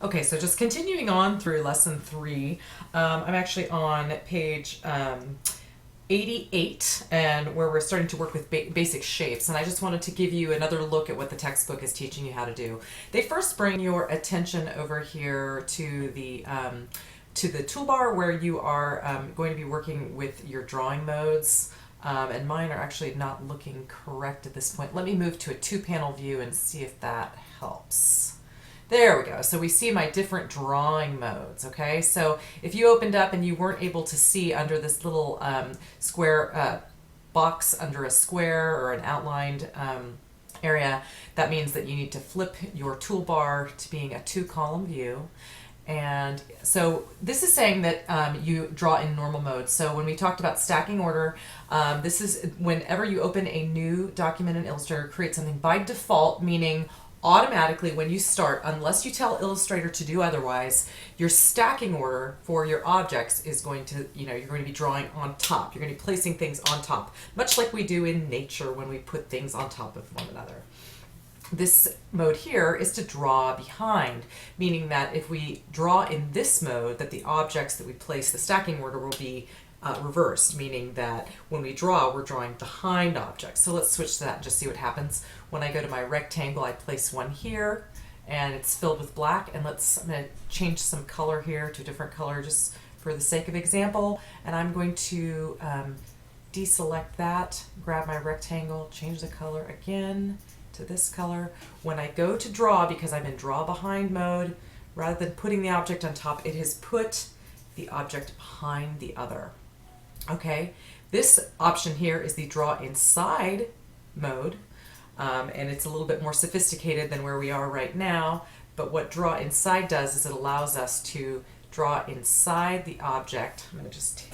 Okay, so just continuing on through lesson three, I'm actually on page 88, and where we're starting to work with basic shapes. And I just wanted to give you another look at what the textbook is teaching you how to do. They first bring your attention over here to the toolbar where you are going to be working with your drawing modes. And mine are actually not looking correct at this point. Let me move to a two-panel view and see if that helps. There we go. So we see my different drawing modes, okay? So if you opened up and you weren't able to see under this little square box under a square or an outlined area, that means that you need to flip your toolbar to being a two-column view. And so this is saying that you draw in normal mode. So when we talked about stacking order, this is whenever you open a new document in Illustrator, create something by default, meaning automatically when you start, unless you tell Illustrator to do otherwise, your stacking order for your objects is going to, you're going to be drawing on top. You're going to be placing things on top, much like we do in nature when we put things on top of one another. This mode here is to draw behind, meaning that if we draw in this mode, that the objects that we place the stacking order will be reversed, meaning that when we draw, we're drawing behind objects. So let's switch to that and just see what happens. When I go to my rectangle, I place one here, and it's filled with black. And I'm going to change some color here to a different color just for the sake of example. And I'm going to deselect that, grab my rectangle, change the color again to this color. When I go to draw, because I'm in draw behind mode, rather than putting the object on top, it has put the object behind the other. Okay, this option here is the draw inside mode, and it's a little bit more sophisticated than where we are right now, but what draw inside does is it allows us to draw inside the object. I'm going to just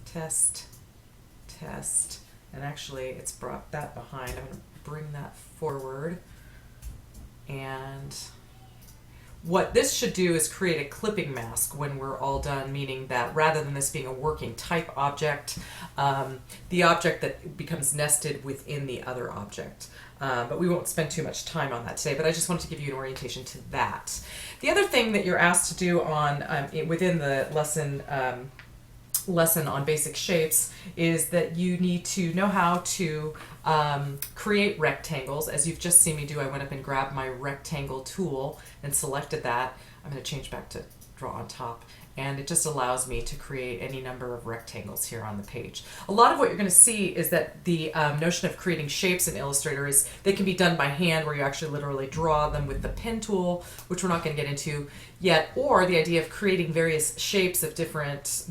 test, and actually it's brought that behind. I'm going to bring that forward, and what this should do is create a clipping mask when we're all done, meaning that rather than this being a working type object, the object that becomes nested within the other object. But we won't spend too much time on that today, but I just wanted to give you an orientation to that. The other thing that you're asked to do within the lesson on basic shapes is that you need to know how to create rectangles. As you've just seen me do, I went up and grabbed my rectangle tool and selected that. I'm going to change back to draw on top, and it just allows me to create any number of rectangles here on the page. A lot of what you're going to see is that the notion of creating shapes in Illustrator is they can be done by hand, where you actually literally draw them with the pen tool, which we're not going to get into yet, or the idea of creating various shapes of different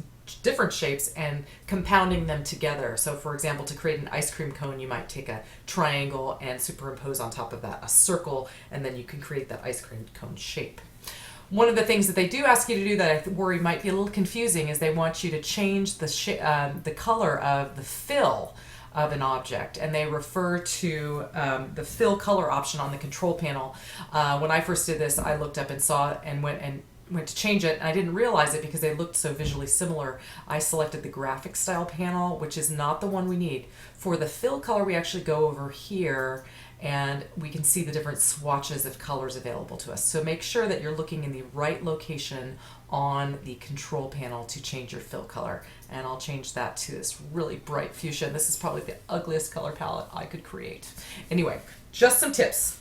shapes and compounding them together. So for example, to create an ice cream cone, you might take a triangle and superimpose on top of that a circle, and then you can create that ice cream cone shape. One of the things that they do ask you to do that I worry might be a little confusing is they want you to change the color of the fill of an object, and they refer to the fill color option on the control panel. When I first did this, I looked up and saw it and went to change it, and I didn't realize it because they looked so visually similar. I selected the graphic style panel, which is not the one we need. For the fill color, we actually go over here and we can see the different swatches of colors available to us. So make sure that you're looking in the right location on the control panel to change your fill color. And I'll change that to this really bright fuchsia. This is probably the ugliest color palette I could create. Anyway, just some tips.